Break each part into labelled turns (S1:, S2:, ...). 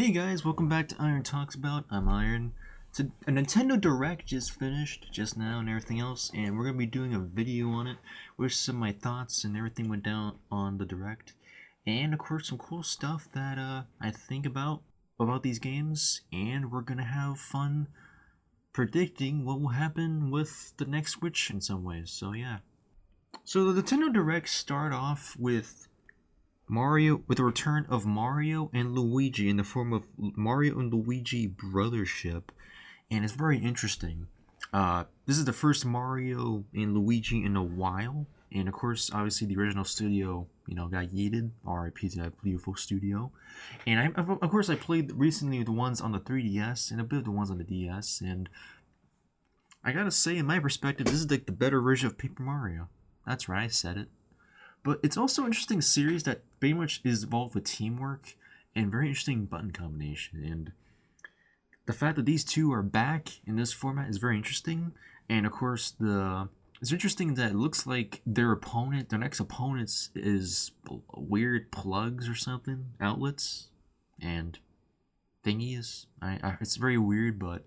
S1: Hey guys, welcome back to Iron Talks About. I'm Iron. So a Nintendo Direct just finished just now and everything else, and we're gonna be doing a video on it with some of my thoughts and everything went down on the Direct, and of course some cool stuff that I think about these games, and we're gonna have fun predicting what will happen with the next Switch in some ways. So yeah. So the Nintendo Direct start off with the return of Mario and Luigi in the form of Mario and Luigi Brothership, and it's very interesting. This is the first Mario and Luigi in a while, and of course, obviously, the original studio, got yeeted. R.I.P. to that beautiful studio. And of course, I played recently the ones on the 3DS and a bit of the ones on the DS, and I gotta say, in my perspective, this is like the better version of Paper Mario. That's right, I said it. But it's also an interesting series that very much is involved with teamwork and very interesting button combination. And the fact that these two are back in this format is very interesting. And of course, it's interesting that it looks like their next opponents, is weird plugs or something, outlets, and thingies. It's very weird, but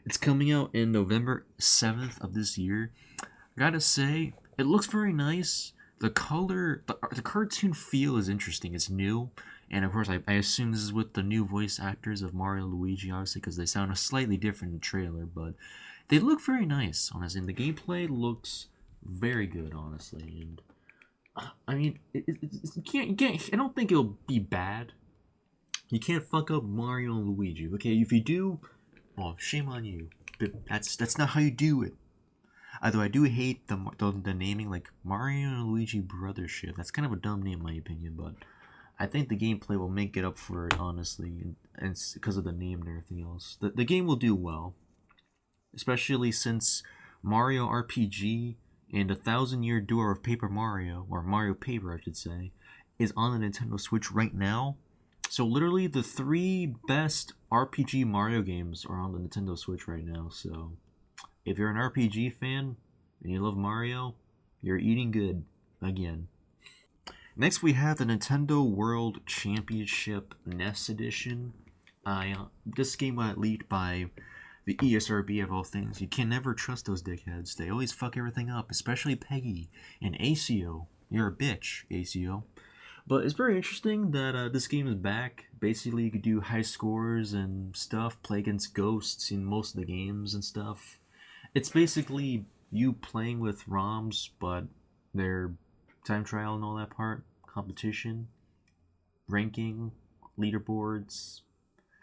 S1: it's coming out in November 7th of this year. I gotta say, it looks very nice. The color, the cartoon feel is interesting. It's new, and of course, I assume this is with the new voice actors of Mario and Luigi, obviously, because they sound slightly different in the trailer, but they look very nice, honestly. And the gameplay looks very good, honestly. And I mean, you can't. I don't think it'll be bad. You can't fuck up Mario and Luigi. Okay, if you do, well, shame on you. But that's not how you do it. Although I do hate the naming, like Mario and Luigi Brothership. That's kind of a dumb name in my opinion, but I think the gameplay will make it up for it, honestly, and it's because of the name and everything else. The game will do well, especially since Mario RPG and the 1,000-year Door of Paper Mario, or Mario Paper I should say, is on the Nintendo Switch right now. So literally the 3 best RPG Mario games are on the Nintendo Switch right now, so if you're an RPG fan and you love Mario, you're eating good again. Next, we have the Nintendo World Championship NES Edition. This game got leaked by the ESRB of all things. You can never trust those dickheads. They always fuck everything up, especially Peggy and ACO. You're a bitch, ACO. But it's very interesting that this game is back. Basically, you could do high scores and stuff, play against ghosts in most of the games and stuff. It's basically you playing with ROMs, but they're time trial and all that part, competition, ranking, leaderboards.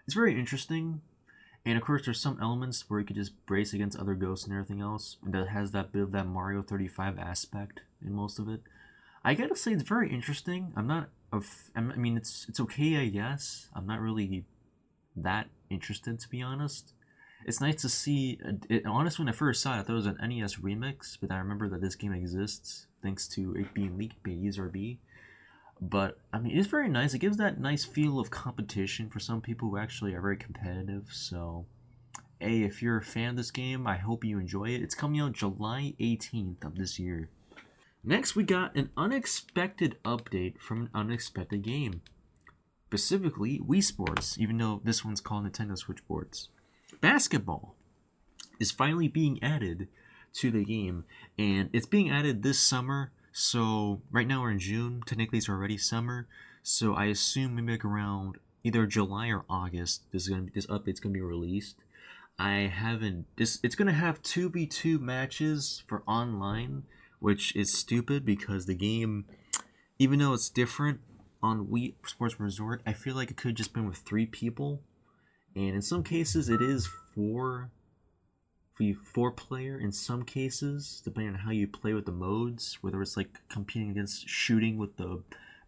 S1: It's very interesting. And of course, there's some elements where you could just brace against other ghosts and everything else. That has that bit of that Mario 35 aspect in most of it. I gotta say, it's very interesting. I mean, it's okay, I guess. I'm not really that interested, to be honest. It's nice to see. Honestly, when I first saw it, I thought it was an NES remix, but I remember that this game exists thanks to it being leaked by ESRB. But I mean, it's very nice. It gives that nice feel of competition for some people who actually are very competitive. So, hey, if you're a fan of this game, I hope you enjoy it. It's coming out July 18th of this year. Next, we got an unexpected update from an unexpected game. Specifically, Wii Sports, even though this one's called Nintendo Switch Sports. Basketball is finally being added to the game, and it's being added this summer. So right now we're in June. Technically, it's already summer. So I assume maybe like around either July or August, this update's gonna be released. It's gonna have 2v2 matches for online, which is stupid because the game, even though it's different on Wii Sports Resort, I feel like it could have just been with 3 people. And in some cases, it is four player. In some cases, depending on how you play with the modes, whether it's like competing against shooting with the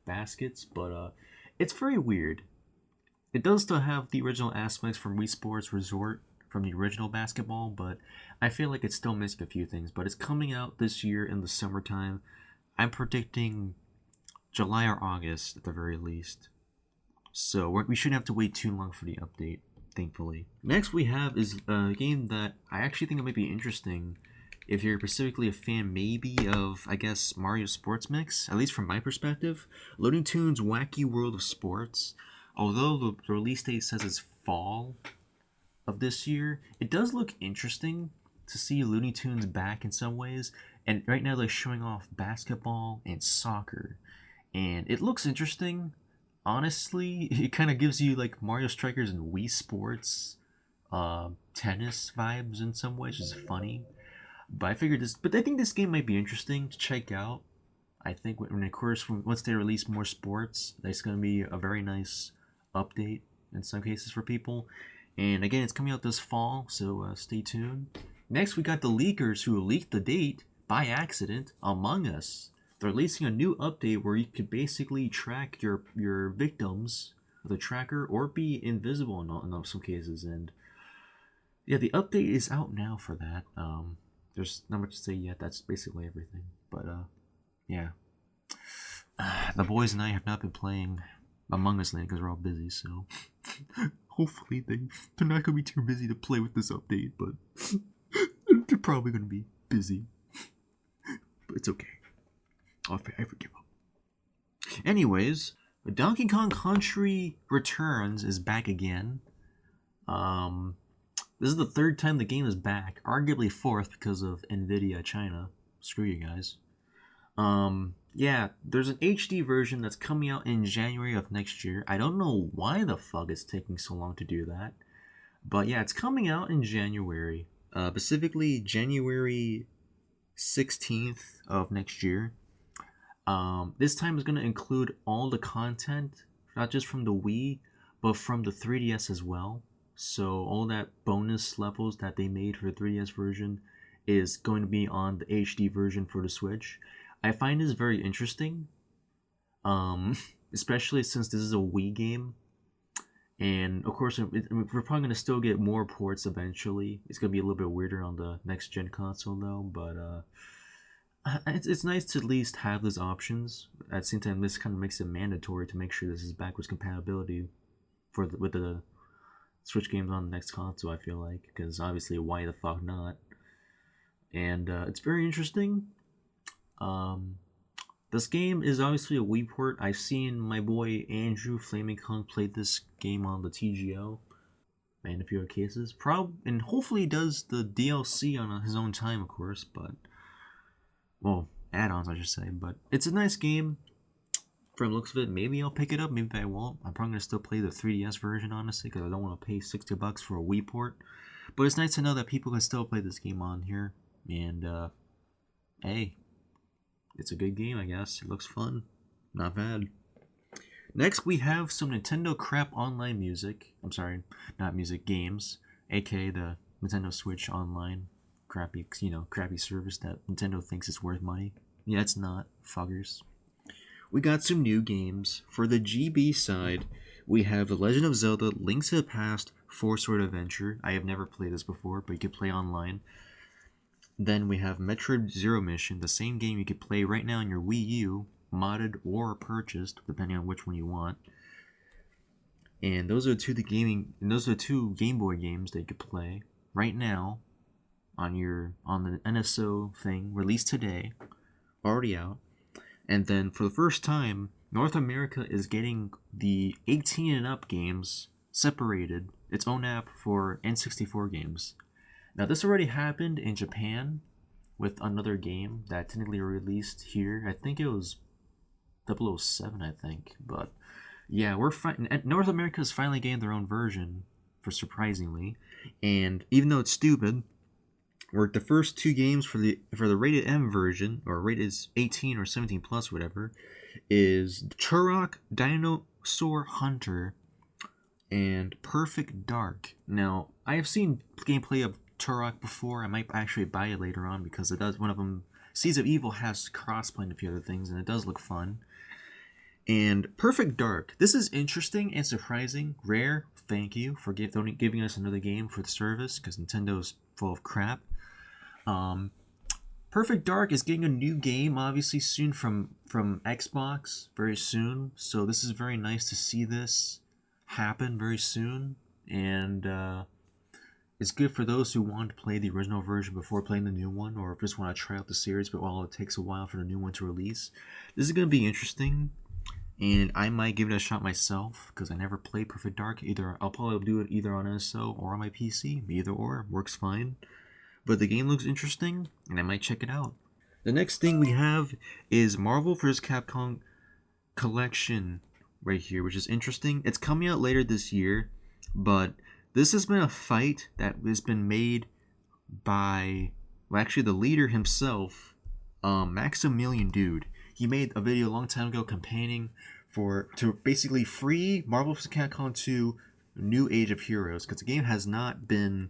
S1: baskets. But it's very weird. It does still have the original aspects from Wii Sports Resort from the original basketball, but I feel like it's still missing a few things. But it's coming out this year in the summertime. I'm predicting July or August at the very least. So we shouldn't have to wait too long for the update, thankfully. Next we have is a game that I actually think it might be interesting if you're specifically a fan maybe of, I guess, Mario Sports Mix, at least from my perspective. Looney Tunes Wacky World of Sports. Although the release date says it's fall of this year, it does look interesting to see Looney Tunes back in some ways. And right now they're showing off basketball and soccer, and it looks interesting. Honestly, it kind of gives you like Mario Strikers and Wii Sports, tennis vibes in some ways, which is funny. But I figured this, but I think this game might be interesting to check out. I think when of course once they release more sports, that's going to be a very nice update in some cases for people. And again, it's coming out this fall, so stay tuned. Next, we got the leakers who leaked the date by accident. Among Us. They're releasing a new update where you could basically track your victims with a tracker or be invisible in some cases. And yeah, the update is out now for that. There's not much to say yet. That's basically everything. But yeah, the boys and I have not been playing Among Us lately because we're all busy. So hopefully they're not gonna be too busy to play with this update. But they're probably gonna be busy. But it's okay. I forgive them. Anyways, Donkey Kong Country Returns is back again. This is the third time the game is back, arguably fourth because of Nvidia China. Screw you guys. Yeah, there's an HD version that's coming out in January of next year. I don't know why the fuck it's taking so long to do that. But yeah, it's coming out in January. Specifically January 16th of next year. This time is going to include all the content, not just from the Wii, but from the 3DS as well. So all that bonus levels that they made for the 3DS version is going to be on the HD version for the Switch. I find this very interesting, especially since this is a Wii game. And of course, we're probably going to still get more ports eventually. It's going to be a little bit weirder on the next gen console though, but it's nice to at least have those options. At the same time, this kind of makes it mandatory to make sure this is backwards compatibility with the Switch games on the next console. I feel like, because obviously, why the fuck not? And it's very interesting. This game is obviously a Wii port. I've seen my boy Andrew Flaming Kong play this game on the TGO and a few other cases. And hopefully he does the DLC on his own time, of course. But well, add-ons I should say. But it's a nice game. From the looks of it, maybe I'll pick it up, maybe I won't. I'm probably gonna still play the 3DS version, honestly, because I don't want to pay $60 for a Wii port. But it's nice to know that people can still play this game on here, and hey, it's a good game, I guess. It looks fun, not bad. Next, we have some Nintendo crap online music. I'm sorry, not music, games, aka the Nintendo Switch Online crappy service that Nintendo thinks is worth money. Yeah, it's not, fuckers. We got some new games. For the GB side, we have The Legend of Zelda Link to the Past 4-Sword Adventure. I have never played this before, but you can play online. Then we have Metroid Zero Mission, the same game you can play right now on your Wii U, modded or purchased, depending on which one you want. And those are two Game Boy games that you could play right now on the NSO thing, released today, already out. And then for the first time, North America is getting the 18 and up games separated, its own app for N64 games. Now this already happened in Japan with another game that technically released here. I think it was 007, I think. But yeah, North America is finally getting their own version, surprisingly. And even though it's stupid, where the first two games for the rated M version, or rated 18 or 17 plus, whatever, is Turok Dinosaur Hunter and Perfect Dark. Now, I have seen gameplay of Turok before. I might actually buy it later on because it does. One of them, Seeds of Evil, has crossplay and a few other things, and it does look fun. And Perfect Dark. This is interesting and surprising. Rare, thank you for giving us another game for the service, because Nintendo's full of crap. Perfect Dark is getting a new game, obviously soon from Xbox, very soon. So this is very nice to see this happen very soon, and it's good for those who want to play the original version before playing the new one, or just want to try out the series, but while it takes a while for the new one to release. This is going to be interesting, and I might give it a shot myself because I never played Perfect Dark. Either I'll probably do it either on SO or on my PC. Either or works fine. But the game looks interesting, and I might check it out. The next thing we have is Marvel vs. Capcom Collection right here, which is interesting. It's coming out later this year, but this has been a fight that has been made by, well, actually the leader himself, Maximilian Dude. He made a video a long time ago campaigning to basically free Marvel vs. Capcom 2 New Age of Heroes, because the game has not been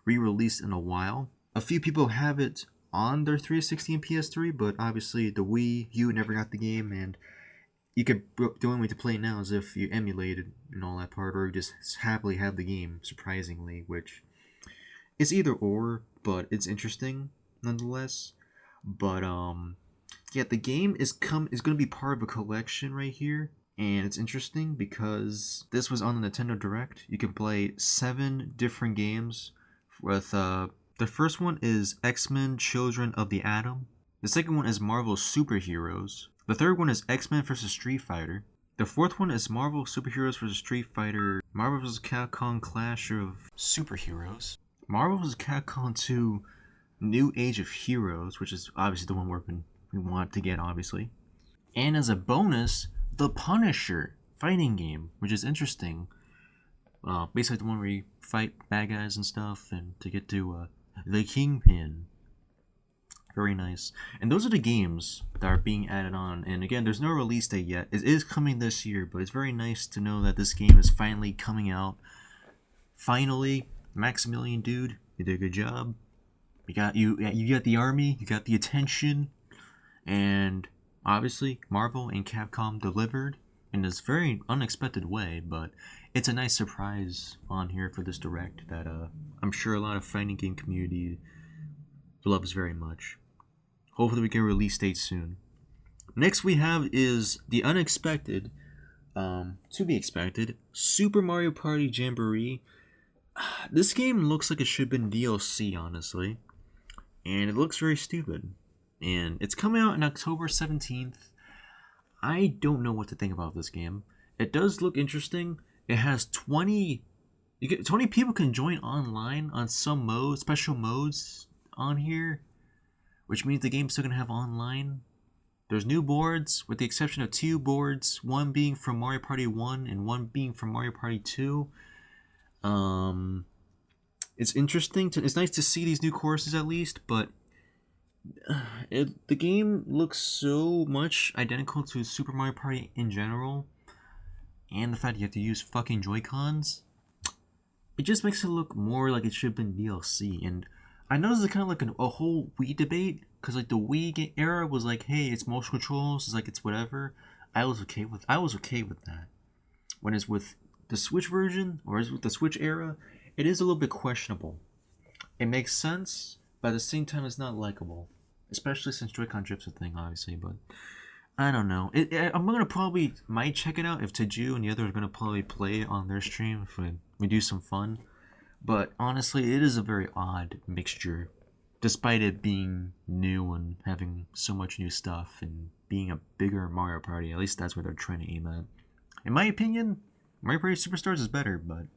S1: re-released in a while. A few people have it on their 360 and PS3, but obviously the Wii U never got the game, and the only way to play it now is if you emulated and all that part, or you just happily have the game, surprisingly, which it's either or, but it's interesting nonetheless. But yeah, the game is going to be part of a collection right here, and it's interesting because this was on the Nintendo Direct. You can play 7 different games with the first one is X-Men Children of the Atom. The second one is Marvel Superheroes. The third one is X-Men vs. Street Fighter. The fourth one is Marvel Superheroes vs. Street Fighter, Marvel vs. Capcom Clash of Superheroes, Marvel vs. Capcom 2 New Age of Heroes, which is obviously the one we want to get, obviously. And as a bonus, The Punisher fighting game, which is interesting. Basically the one where you fight bad guys and stuff, and to get to the Kingpin. Very nice. And those are the games that are being added on. And again, there's no release date yet. It is coming this year, but it's very nice to know that this game is finally coming out. Finally, Maximilian Dude, you did a good job. You got the army, you got the attention, and obviously Marvel and Capcom delivered in this very unexpected way, but it's a nice surprise on here for this Direct that I'm sure a lot of fighting game community loves very much. Hopefully we get a release date soon. Next we have is the unexpected, to be expected, Super Mario Party Jamboree. This game looks like it should have been DLC, honestly. And it looks very stupid. And it's coming out on October 17th. I don't know what to think about this game. It does look interesting. It has 20 people can join online on some modes, special modes on here, which means the game's still gonna have online. There's new boards, with the exception of 2 boards, one being from Mario Party 1 and one being from Mario Party 2. It's interesting. It's nice to see these new courses at least, but the game looks so much identical to Super Mario Party in general, and the fact you have to use fucking Joy-Cons, it just makes it look more like it should have been DLC. And I know this is kind of like a whole Wii debate, because like the Wii era was like, hey, it's motion controls, it's like it's whatever. I was okay with that. When it's with the Switch version, or is with the Switch era, it is a little bit questionable. It makes sense, but at the same time it's not likable, especially since Joy-Con drift's a thing, obviously. But I don't know. I'm gonna might check it out if Teju and the others are gonna probably play it on their stream if we do some fun. But honestly, it is a very odd mixture, despite it being new and having so much new stuff and being a bigger Mario Party. At least that's what they're trying to aim at. In my opinion, Mario Party Superstars is better, but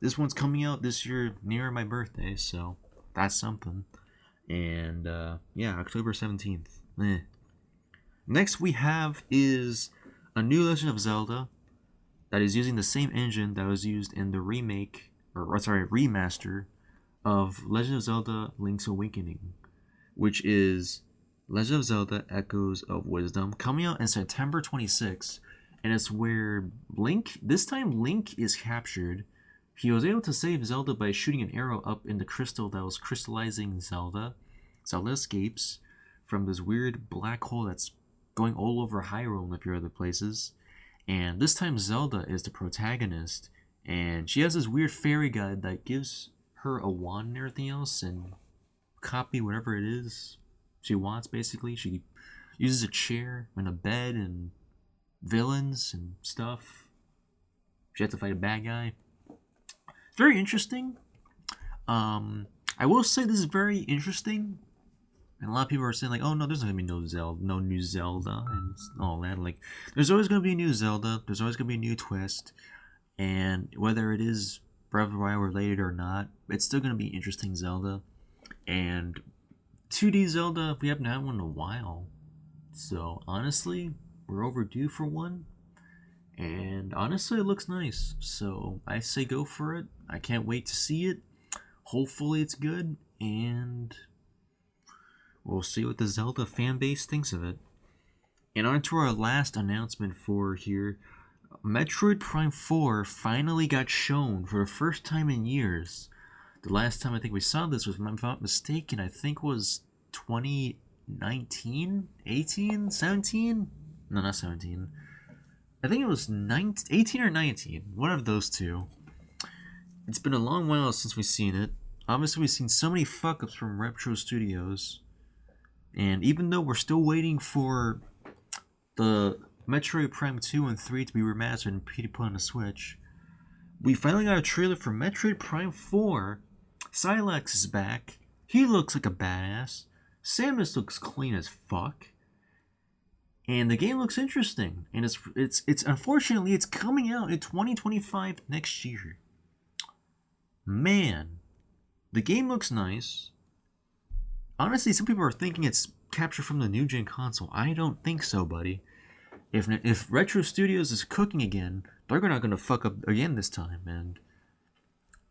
S1: this one's coming out this year near my birthday, so that's something. And yeah, October 17th. Next we have is a new Legend of Zelda that is using the same engine that was used in the remaster of Legend of Zelda Link's Awakening, which is Legend of Zelda Echoes of Wisdom, coming out in September 26th. And it's where this time Link is captured. He was able to save Zelda by shooting an arrow up in the crystal that was crystallizing Zelda. Zelda escapes from this weird black hole that's going all over Hyrule and a few other places. And this time Zelda is the protagonist, and she has this weird fairy guide that gives her a wand and everything else, and copy whatever it is she wants, basically. She uses a chair and a bed and villains and stuff. She has to fight a bad guy. It's very interesting. I will say this is very interesting And a lot of people are saying like, oh no, there's not gonna be no new Zelda and all that. Like, there's always gonna be a new Zelda. There's always gonna be a new twist, and whether it is Breath of the Wild related or not, it's still gonna be interesting Zelda. And 2D Zelda, we haven't had one in a while. So honestly, we're overdue for one. And honestly, it looks nice. So I say go for it. I can't wait to see it. Hopefully it's good, and we'll see what the Zelda fan base thinks of it. And on to our last announcement for here. Metroid Prime 4 finally got shown for the first time in years. The last time I think we saw this was, if I'm not mistaken, I think was 2019? 18? 17? No, not 17. I think it was 18 or 19. One of those two. It's been a long while since we've seen it. Obviously, we've seen so many fuck-ups from Retro Studios. And even though we're still waiting for the Metroid Prime 2 and 3 to be remastered and put on the Switch, we finally got a trailer for Metroid Prime 4. Silex is back. He looks like a badass. Samus looks clean as fuck. And the game looks interesting. And it's unfortunately it's coming out in 2025 next year. Man, the game looks nice. Honestly, some people are thinking it's captured from the new gen console. I don't think so, buddy. If Retro Studios is cooking again, they're not gonna fuck up again this time. And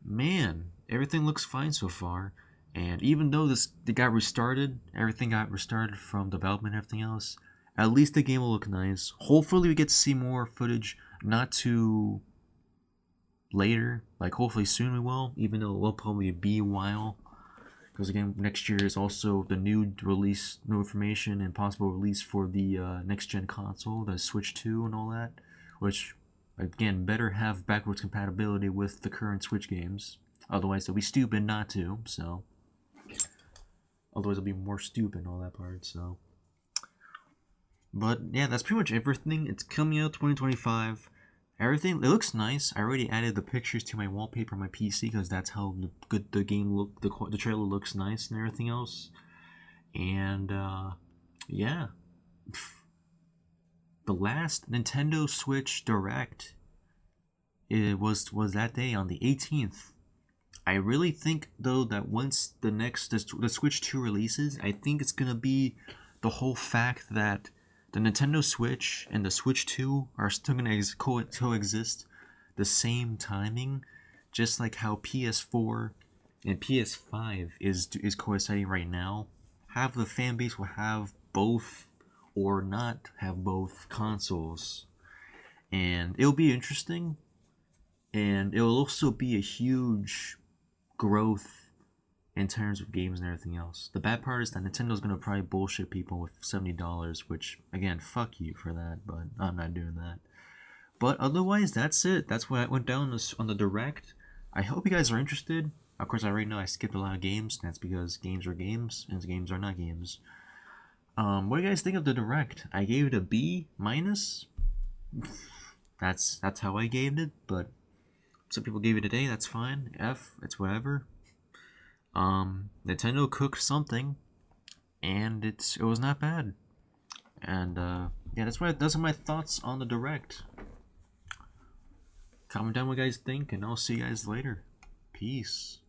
S1: man, everything looks fine so far. And even though it got restarted, everything got restarted from development and everything else, at least the game will look nice. Hopefully we get to see more footage, not too later. Like, hopefully soon we will, even though it will probably be a while. Because again, next year is also the new release, new information, and possible release for the next gen console, the Switch 2 and all that. Which, again, better have backwards compatibility with the current Switch games. Otherwise, they'll be stupid not to, so. Otherwise, it'll be more stupid and all that part, so. But yeah, that's pretty much everything. It's coming out 2025. Everything, it looks nice. I already added the pictures to my wallpaper on my PC because that's how good the game look. The trailer looks nice and everything else. And yeah, the last Nintendo Switch Direct, it was that day on the 18th. I really think though that once the Switch 2 releases, I think it's gonna be the whole fact that the Nintendo Switch and the Switch 2 are still going to coexist the same timing, just like how PS4 and PS5 is coinciding right now. Half the fan base will have both or not have both consoles. And it'll be interesting, and it'll also be a huge growth in terms of games and everything else. The bad part is that Nintendo's gonna probably bullshit people with $70, which, again, fuck you for that, but I'm not doing that. But otherwise, that's it. That's what went down on the Direct. I hope you guys are interested. Of course, I already know I skipped a lot of games, and that's because games are games, and games are not games. What do you guys think of the Direct? I gave it a B-. That's how I gave it, but some people gave it an A, that's fine. F, it's whatever. Nintendo cooked something, and it was not bad. And yeah, those are my thoughts on the Direct. Comment down what you guys think, and I'll see you guys later. Peace.